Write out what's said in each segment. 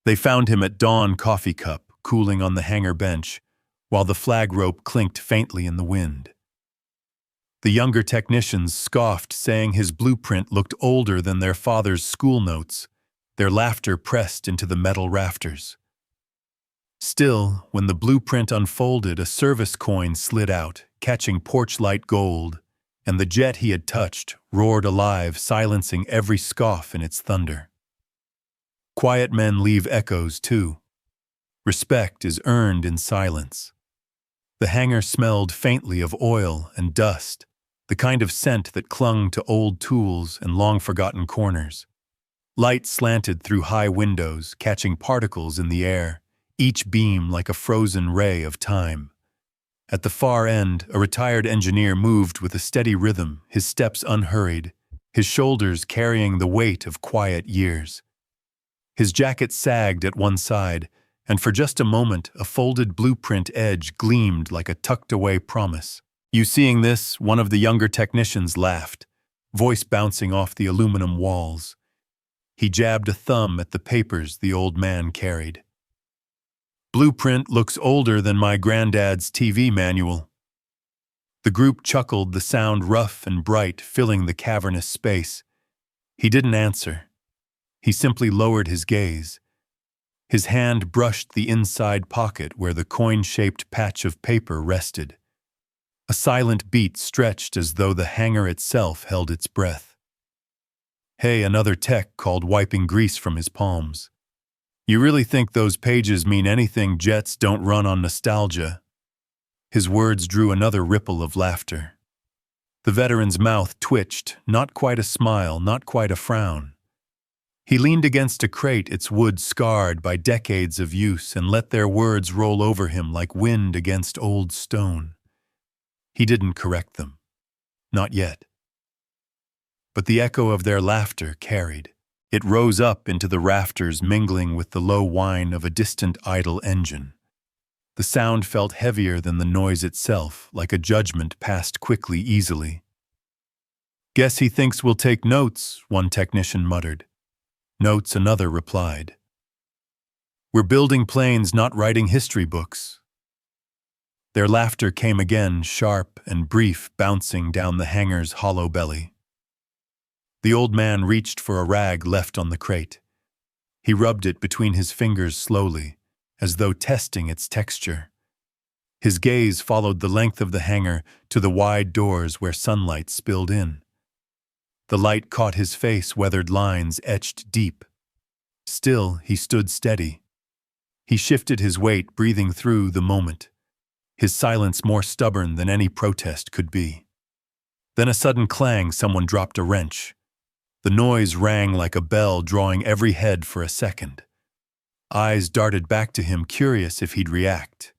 They found him at dawn, coffee cup, cooling on the hangar bench, while the flag rope clinked faintly in the wind. The younger technicians scoffed, saying his blueprint looked older than their father's school notes, their laughter pressed into the metal rafters. Still, when the blueprint unfolded, a service coin slid out, catching porch-light gold, and the jet he had touched roared alive, silencing every scoff in its thunder. Quiet men leave echoes, too. Respect is earned in silence. The hangar smelled faintly of oil and dust, the kind of scent that clung to old tools and long-forgotten corners. Light slanted through high windows, catching particles in the air, each beam like a frozen ray of time. At the far end, a retired engineer moved with a steady rhythm, his steps unhurried, his shoulders carrying the weight of quiet years. His jacket sagged at one side, and for just a moment a folded blueprint edge gleamed like a tucked-away promise. "You seeing this?" One of the younger technicians laughed, voice bouncing off the aluminum walls. He jabbed a thumb at the papers the old man carried. "Blueprint looks older than my granddad's TV manual." The group chuckled, the sound rough and bright, filling the cavernous space. He didn't answer. He simply lowered his gaze. His hand brushed the inside pocket where the coin-shaped patch of paper rested. A silent beat stretched as though the hangar itself held its breath. "Hey," another tech called, wiping grease from his palms. "You really think those pages mean anything? Jets don't run on nostalgia." His words drew another ripple of laughter. The veteran's mouth twitched, not quite a smile, not quite a frown. He leaned against a crate, its wood scarred by decades of use, and let their words roll over him like wind against old stone. He didn't correct them. Not yet. But the echo of their laughter carried. It rose up into the rafters, mingling with the low whine of a distant idle engine. The sound felt heavier than the noise itself, like a judgment passed quickly, easily. "Guess he thinks we'll take notes," one technician muttered. "Notes," another replied. "We're building planes, not writing history books." Their laughter came again, sharp and brief, bouncing down the hangar's hollow belly. The old man reached for a rag left on the crate. He rubbed it between his fingers slowly, as though testing its texture. His gaze followed the length of the hangar to the wide doors where sunlight spilled in. The light caught his face, weathered lines etched deep. Still, he stood steady. He shifted his weight, breathing through the moment, his silence more stubborn than any protest could be. Then a sudden clang, someone dropped a wrench. The noise rang like a bell, drawing every head for a second. Eyes darted back to him, curious if he'd react.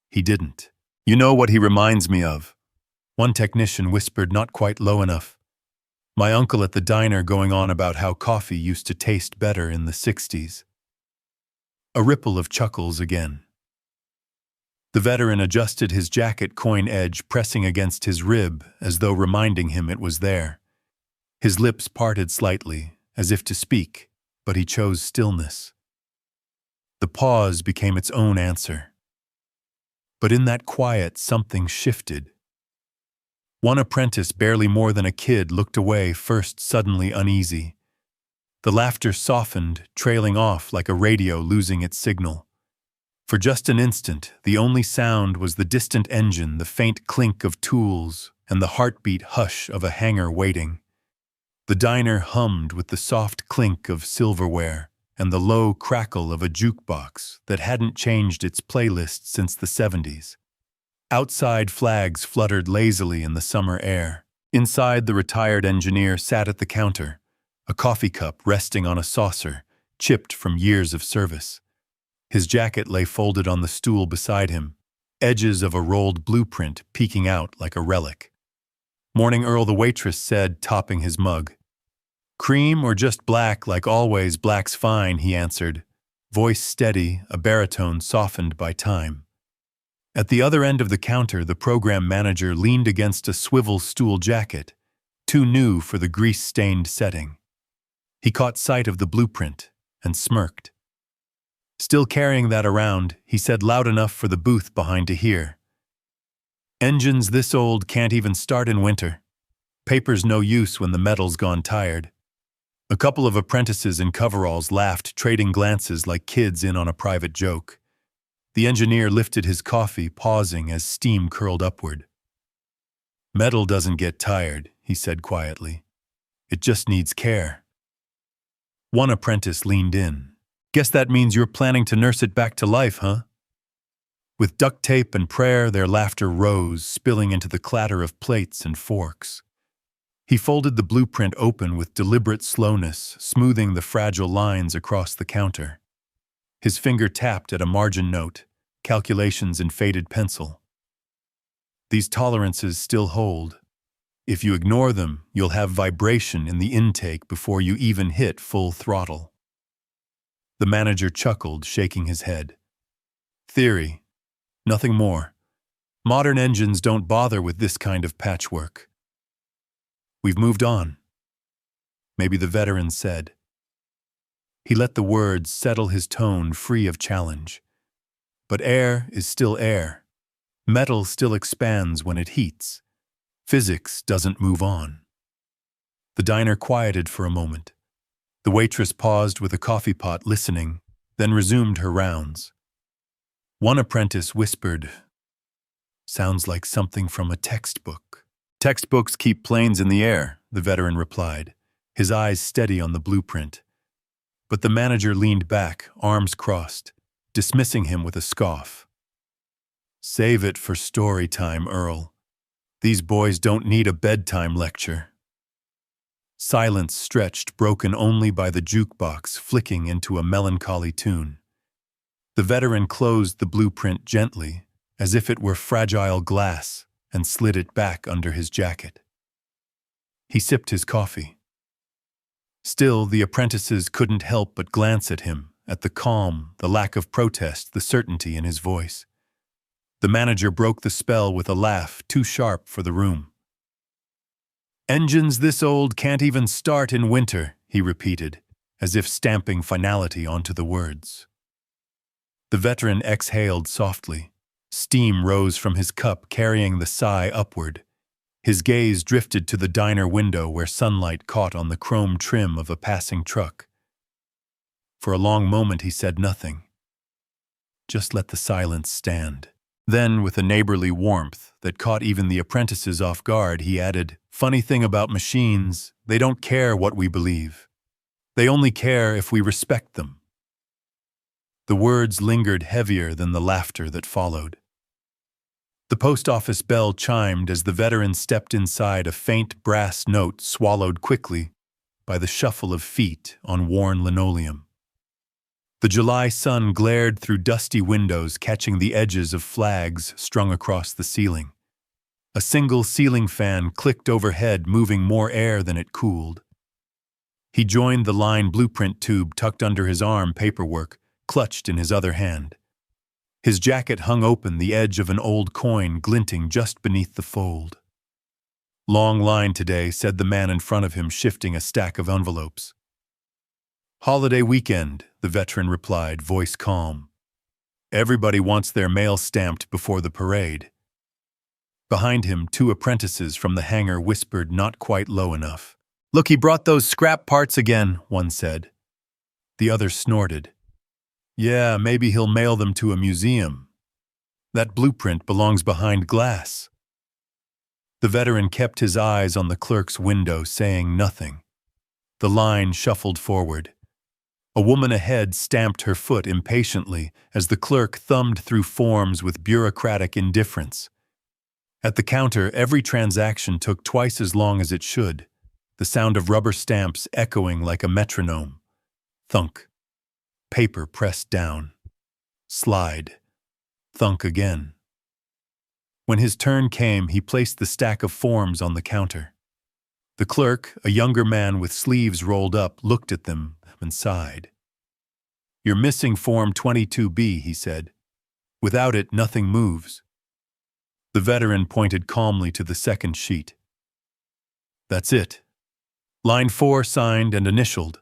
He didn't. "You know what he reminds me of?" One technician whispered, not quite low enough. "My uncle at the diner, going on about how coffee used to taste better in the 60s. A ripple of chuckles again. The veteran adjusted his jacket coin edge, pressing against his rib as though reminding him it was there. His lips parted slightly, as if to speak, but he chose stillness. The pause became its own answer. But in that quiet, something shifted. One apprentice, barely more than a kid, looked away, first suddenly uneasy. The laughter softened, trailing off like a radio losing its signal. For just an instant, the only sound was the distant engine, the faint clink of tools, and the heartbeat hush of a hangar waiting. The diner hummed with the soft clink of silverware and the low crackle of a jukebox that hadn't changed its playlist since the 70s. Outside, flags fluttered lazily in the summer air. Inside, the retired engineer sat at the counter, a coffee cup resting on a saucer, chipped from years of service. His jacket lay folded on the stool beside him, edges of a rolled blueprint peeking out like a relic. "Morning, Earl," the waitress said, topping his mug. "Cream or just black? Like always, black's fine," he answered, voice steady, a baritone softened by time. At the other end of the counter, the program manager leaned against a swivel stool jacket, too new for the grease-stained setting. He caught sight of the blueprint and smirked. Still carrying that around, he said loud enough for the booth behind to hear. Engines this old can't even start in winter. Paper's no use when the metal's gone tired. A couple of apprentices in coveralls laughed, trading glances like kids in on a private joke. The engineer lifted his coffee, pausing as steam curled upward. Metal doesn't get tired, he said quietly. It just needs care. One apprentice leaned in. Guess that means you're planning to nurse it back to life, huh? With duct tape and prayer, their laughter rose, spilling into the clatter of plates and forks. He folded the blueprint open with deliberate slowness, smoothing the fragile lines across the counter. His finger tapped at a margin note, calculations in faded pencil. These tolerances still hold. If you ignore them, you'll have vibration in the intake before you even hit full throttle. The manager chuckled, shaking his head. Theory. Nothing more. Modern engines don't bother with this kind of patchwork. We've moved on. Maybe the veteran said. He let the words settle his tone, free of challenge. But air is still air. Metal still expands when it heats. Physics doesn't move on. The diner quieted for a moment. The waitress paused with a coffee pot, listening, then resumed her rounds. One apprentice whispered, "Sounds like something from a textbook." "Textbooks keep planes in the air," the veteran replied, his eyes steady on the blueprint. But the manager leaned back, arms crossed, dismissing him with a scoff. "Save it for story time, Earl. These boys don't need a bedtime lecture." Silence stretched, broken only by the jukebox flicking into a melancholy tune. The veteran closed the blueprint gently, as if it were fragile glass, and slid it back under his jacket. He sipped his coffee. Still, the apprentices couldn't help but glance at him, at the calm, the lack of protest, the certainty in his voice. The manager broke the spell with a laugh too sharp for the room. "Engines this old can't even start in winter," he repeated, as if stamping finality onto the words. The veteran exhaled softly. Steam rose from his cup, carrying the sigh upward. His gaze drifted to the diner window where sunlight caught on the chrome trim of a passing truck. For a long moment he said nothing. Just let the silence stand. Then, with a neighborly warmth that caught even the apprentices off guard, he added, "Funny thing about machines, they don't care what we believe. They only care if we respect them." The words lingered heavier than the laughter that followed. The post office bell chimed as the veteran stepped inside, a faint brass note swallowed quickly by the shuffle of feet on worn linoleum. The July sun glared through dusty windows, catching the edges of flags strung across the ceiling. A single ceiling fan clicked overhead, moving more air than it cooled. He joined the line blueprint tube tucked under his arm, paperwork clutched in his other hand. His jacket hung open, the edge of an old coin glinting just beneath the fold. "Long line today," said the man in front of him, shifting a stack of envelopes. "Holiday weekend," the veteran replied, voice calm. "Everybody wants their mail stamped before the parade." Behind him, two apprentices from the hangar whispered not quite low enough. "Look, he brought those scrap parts again," one said. The other snorted. "Yeah, maybe he'll mail them to a museum. That blueprint belongs behind glass." The veteran kept his eyes on the clerk's window, saying nothing. The line shuffled forward. A woman ahead stamped her foot impatiently as the clerk thumbed through forms with bureaucratic indifference. At the counter, every transaction took twice as long as it should, the sound of rubber stamps echoing like a metronome. Thunk. Paper pressed down. Slide. Thunk again. When his turn came, he placed the stack of forms on the counter. The clerk, a younger man with sleeves rolled up, looked at them and sighed. "You're missing Form 22B, he said. "Without it, nothing moves." The veteran pointed calmly to the second sheet. "That's it. Line 4 signed and initialed."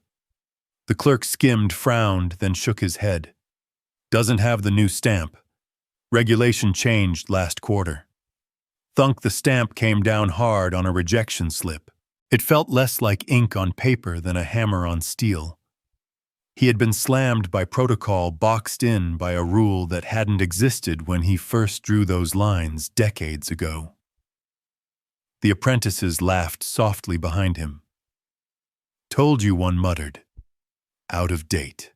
The clerk skimmed, frowned, then shook his head. Doesn't have the new stamp. Regulation changed last quarter. Thunk, the stamp came down hard on a rejection slip. It felt less like ink on paper than a hammer on steel. He had been slammed by protocol, boxed in by a rule that hadn't existed when he first drew those lines decades ago. The apprentices laughed softly behind him. Told you, one muttered. Out of date.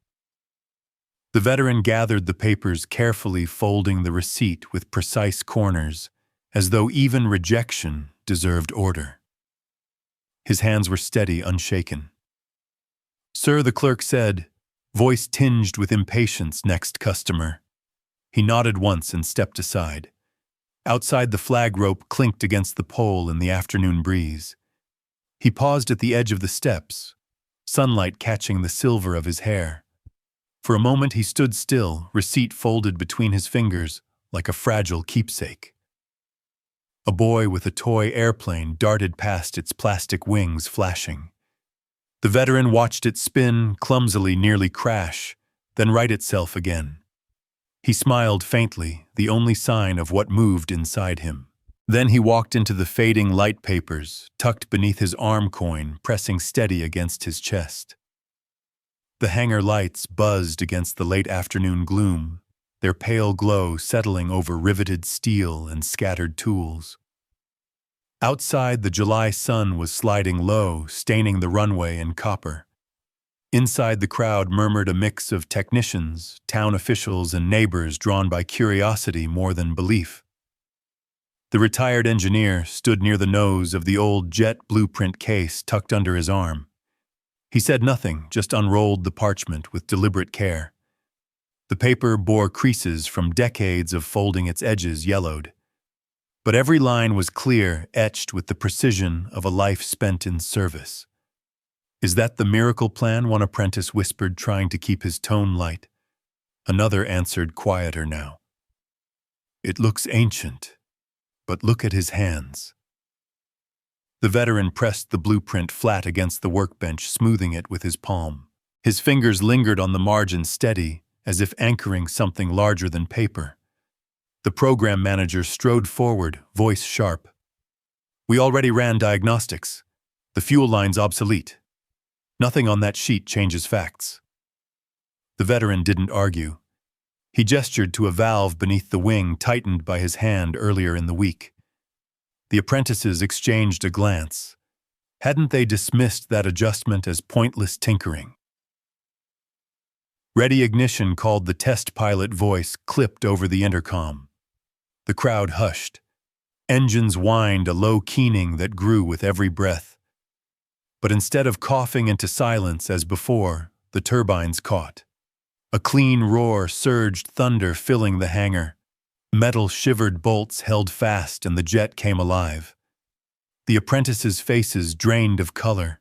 The veteran gathered the papers carefully, folding the receipt with precise corners, as though even rejection deserved order. His hands were steady, unshaken. Sir, the clerk said, voice tinged with impatience, next customer. He nodded once and stepped aside. Outside, the flag rope clinked against the pole in the afternoon breeze. He paused at the edge of the steps, sunlight catching the silver of his hair. For a moment he stood still, receipt folded between his fingers like a fragile keepsake. A boy with a toy airplane darted past, its plastic wings flashing. The veteran watched it spin, clumsily, nearly crash, then right itself again. He smiled faintly, the only sign of what moved inside him. Then he walked into the fading light papers, tucked beneath his arm coin, pressing steady against his chest. The hangar lights buzzed against the late afternoon gloom, their pale glow settling over riveted steel and scattered tools. Outside, the July sun was sliding low, staining the runway in copper. Inside, the crowd murmured, a mix of technicians, town officials, and neighbors drawn by curiosity more than belief. The retired engineer stood near the nose of the old jet blueprint case tucked under his arm. He said nothing, just unrolled the parchment with deliberate care. The paper bore creases from decades of folding, its edges yellowed. But every line was clear, etched with the precision of a life spent in service. Is that the miracle plan? One apprentice whispered, trying to keep his tone light. Another answered, quieter now. It looks ancient, but look at his hands. The veteran pressed the blueprint flat against the workbench, smoothing it with his palm. His fingers lingered on the margin, steady, as if anchoring something larger than paper. The program manager strode forward, voice sharp. We already ran diagnostics. The fuel line's obsolete. Nothing on that sheet changes facts. The veteran didn't argue. He gestured to a valve beneath the wing, tightened by his hand earlier in the week. The apprentices exchanged a glance. Hadn't they dismissed that adjustment as pointless tinkering? Ready ignition, called the test pilot voice, clipped over the intercom. The crowd hushed. Engines whined, a low keening that grew with every breath. But instead of coughing into silence as before, the turbines caught. A clean roar surged, thunder filling the hangar. Metal shivered, bolts held fast, and the jet came alive. The apprentices' faces drained of color.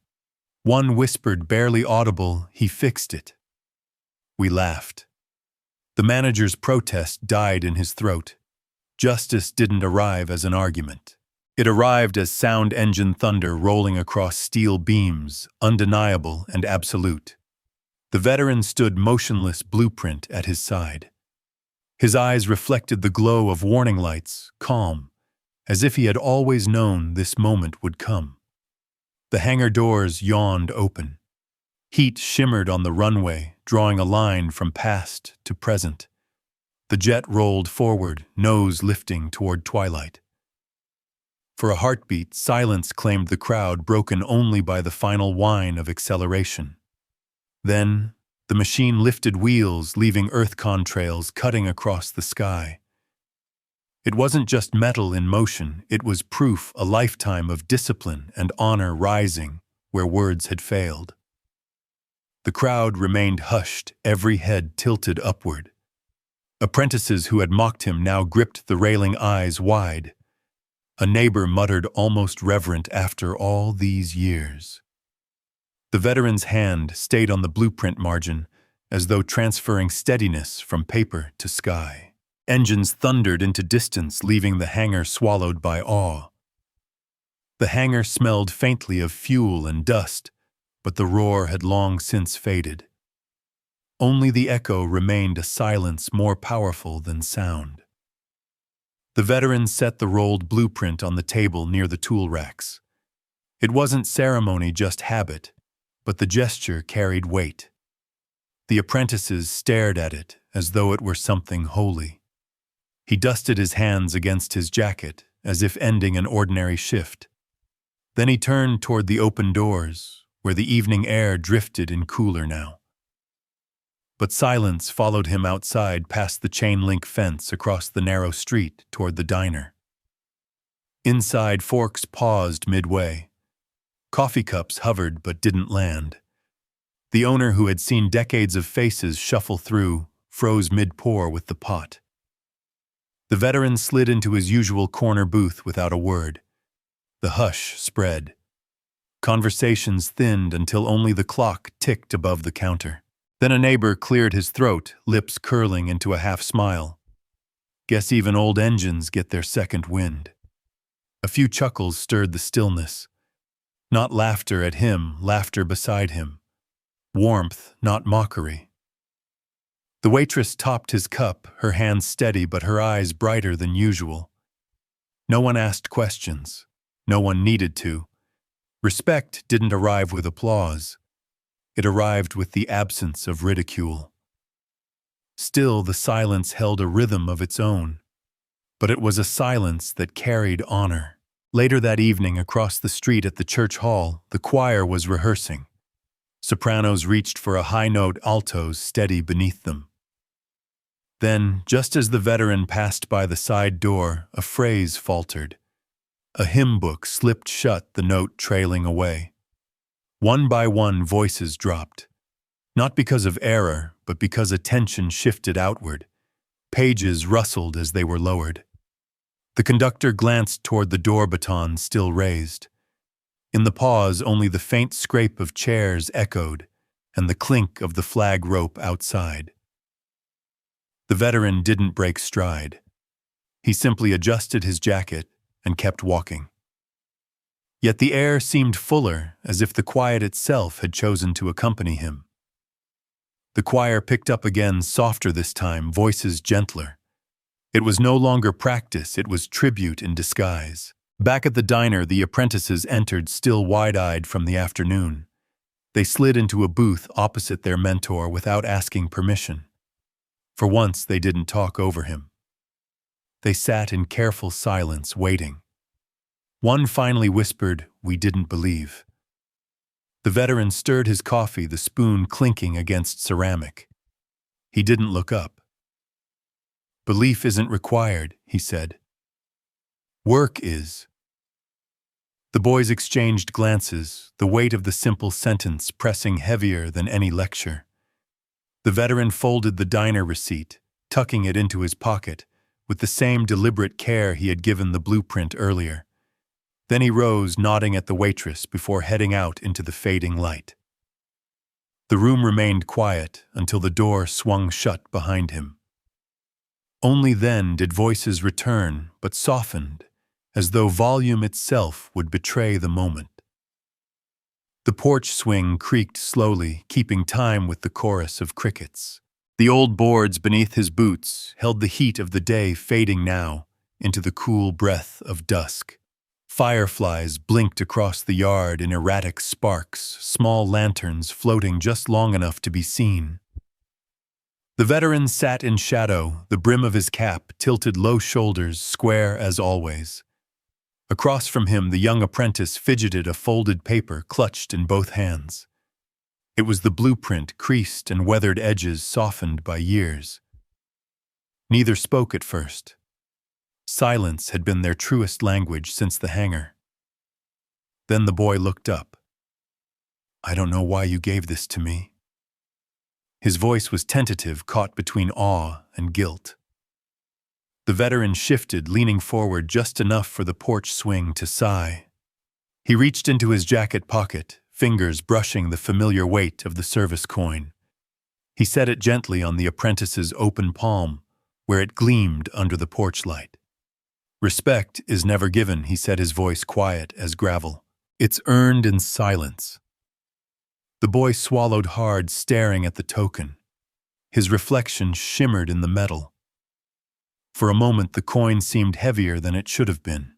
One whispered, barely audible, he fixed it. We laughed. The manager's protest died in his throat. Justice didn't arrive as an argument. It arrived as sound engine thunder rolling across steel beams, undeniable and absolute. The veteran stood motionless, blueprint at his side. His eyes reflected the glow of warning lights, calm, as if he had always known this moment would come. The hangar doors yawned open. Heat shimmered on the runway, drawing a line from past to present. The jet rolled forward, nose lifting toward twilight. For a heartbeat, silence claimed the crowd, broken only by the final whine of acceleration. Then, the machine lifted wheels, leaving earth contrails cutting across the sky. It wasn't just metal in motion, it was proof, a lifetime of discipline and honor rising where words had failed. The crowd remained hushed, every head tilted upward. Apprentices who had mocked him now gripped the railing, eyes wide. A neighbor muttered, almost reverent, after all these years. The veteran's hand stayed on the blueprint margin, as though transferring steadiness from paper to sky. Engines thundered into distance, leaving the hangar swallowed by awe. The hangar smelled faintly of fuel and dust, but the roar had long since faded. Only the echo remained a silence more powerful than sound. The veteran set the rolled blueprint on the table near the tool racks. It wasn't ceremony, just habit, but the gesture carried weight. The apprentices stared at it as though it were something holy. He dusted his hands against his jacket, as if ending an ordinary shift. Then he turned toward the open doors, where the evening air drifted in cooler now. But silence followed him outside past the chain-link fence across the narrow street toward the diner. Inside, forks paused midway. Coffee cups hovered but didn't land. The owner, who had seen decades of faces shuffle through, froze mid-pour with the pot. The veteran slid into his usual corner booth without a word. The hush spread. Conversations thinned until only the clock ticked above the counter. Then a neighbor cleared his throat, lips curling into a half-smile. Guess even old engines get their second wind. A few chuckles stirred the stillness. Not laughter at him, laughter beside him. Warmth, not mockery. The waitress topped his cup, her hands steady but her eyes brighter than usual. No one asked questions. No one needed to. Respect didn't arrive with applause. It arrived with the absence of ridicule. Still, the silence held a rhythm of its own. But it was a silence that carried honor. Later that evening, across the street at the church hall, the choir was rehearsing. Sopranos reached for a high note, altos steady beneath them. Then, just as the veteran passed by the side door, a phrase faltered. A hymn book slipped shut, the note trailing away. One by one, voices dropped. Not because of error, but because attention shifted outward. Pages rustled as they were lowered. The conductor glanced toward the door baton still raised. In the pause, only the faint scrape of chairs echoed, and the clink of the flag rope outside. The veteran didn't break stride. He simply adjusted his jacket and kept walking. Yet the air seemed fuller, as if the quiet itself had chosen to accompany him. The choir picked up again, softer this time, voices gentler. It was no longer practice, it was tribute in disguise. Back at the diner, the apprentices entered, still wide-eyed from the afternoon. They slid into a booth opposite their mentor without asking permission. For once, they didn't talk over him. They sat in careful silence, waiting. One finally whispered, "We didn't believe." The veteran stirred his coffee, the spoon clinking against ceramic. He didn't look up. "Belief isn't required," he said. "Work is." The boys exchanged glances, the weight of the simple sentence pressing heavier than any lecture. The veteran folded the diner receipt, tucking it into his pocket, with the same deliberate care he had given the blueprint earlier. Then he rose, nodding at the waitress before heading out into the fading light. The room remained quiet until the door swung shut behind him. Only then did voices return, but softened, as though volume itself would betray the moment. The porch swing creaked slowly, keeping time with the chorus of crickets. The old boards beneath his boots held the heat of the day, fading now into the cool breath of dusk. Fireflies blinked across the yard in erratic sparks, small lanterns floating just long enough to be seen. The veteran sat in shadow, the brim of his cap tilted low, shoulders square as always. Across from him, the young apprentice fidgeted, a folded paper clutched in both hands. It was the blueprint, creased and weathered edges softened by years. Neither spoke at first. Silence had been their truest language since the hangar. Then the boy looked up. "I don't know why you gave this to me." His voice was tentative, caught between awe and guilt. The veteran shifted, leaning forward just enough for the porch swing to sigh. He reached into his jacket pocket, fingers brushing the familiar weight of the service coin. He set it gently on the apprentice's open palm, where it gleamed under the porch light. "Respect is never given," he said, his voice quiet as gravel. "It's earned in silence." The boy swallowed hard, staring at the token. His reflection shimmered in the metal. For a moment, the coin seemed heavier than it should have been.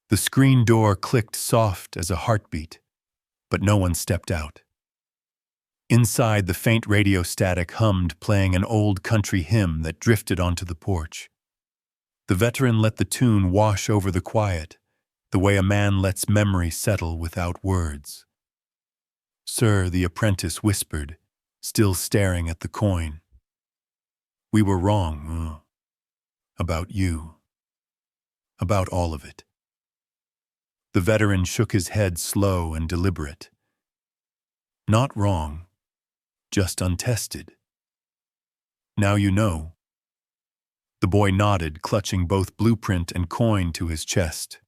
The screen door clicked soft as a heartbeat, but no one stepped out. Inside, the faint radio static hummed, playing an old country hymn that drifted onto the porch. The veteran let the tune wash over the quiet, the way a man lets memory settle without words. "Sir," the apprentice whispered, still staring at the coin. "We were wrong, about you. About all of it." The veteran shook his head, slow and deliberate. "Not wrong, just untested. Now you know." The boy nodded, clutching both blueprint and coin to his chest.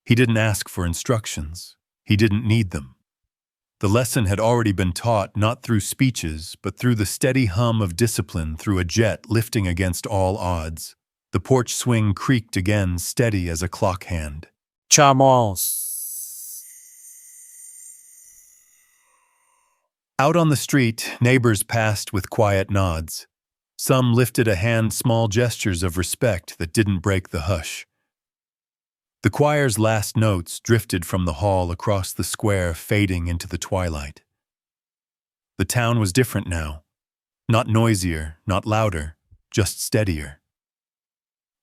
He didn't ask for instructions. He didn't need them. The lesson had already been taught, not through speeches, but through the steady hum of discipline, through a jet lifting against all odds. The porch swing creaked again, steady as a clock hand. Chamos. Out on the street, neighbors passed with quiet nods. Some lifted a hand, small gestures of respect that didn't break the hush. The choir's last notes drifted from the hall across the square, fading into the twilight. The town was different now. Not noisier, not louder, just steadier.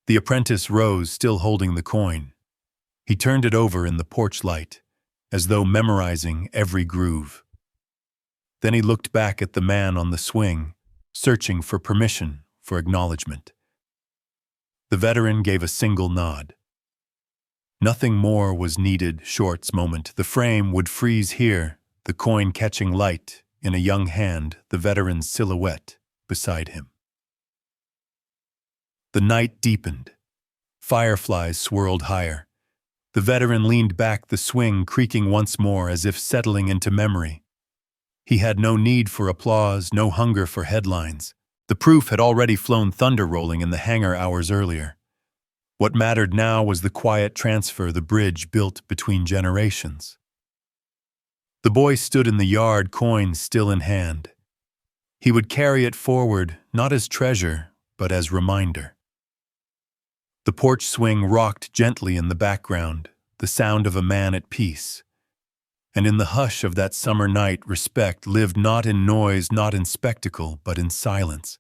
The apprentice rose, still holding the coin. He turned it over in the porch light, as though memorizing every groove. Then he looked back at the man on the swing, searching for permission, for acknowledgement. The veteran gave a single nod. Nothing more was needed. Short's moment. The frame would freeze here, the coin catching light, in a young hand, the veteran's silhouette beside him. The night deepened. Fireflies swirled higher. The veteran leaned back, the swing creaking once more as if settling into memory. He had no need for applause, no hunger for headlines. The proof had already flown thunder rolling in the hangar hours earlier. What mattered now was the quiet transfer, the bridge built between generations. The boy stood in the yard, coin still in hand. He would carry it forward, not as treasure, but as reminder. The porch swing rocked gently in the background, the sound of a man at peace. And in the hush of that summer night, respect lived not in noise, not in spectacle, but in silence.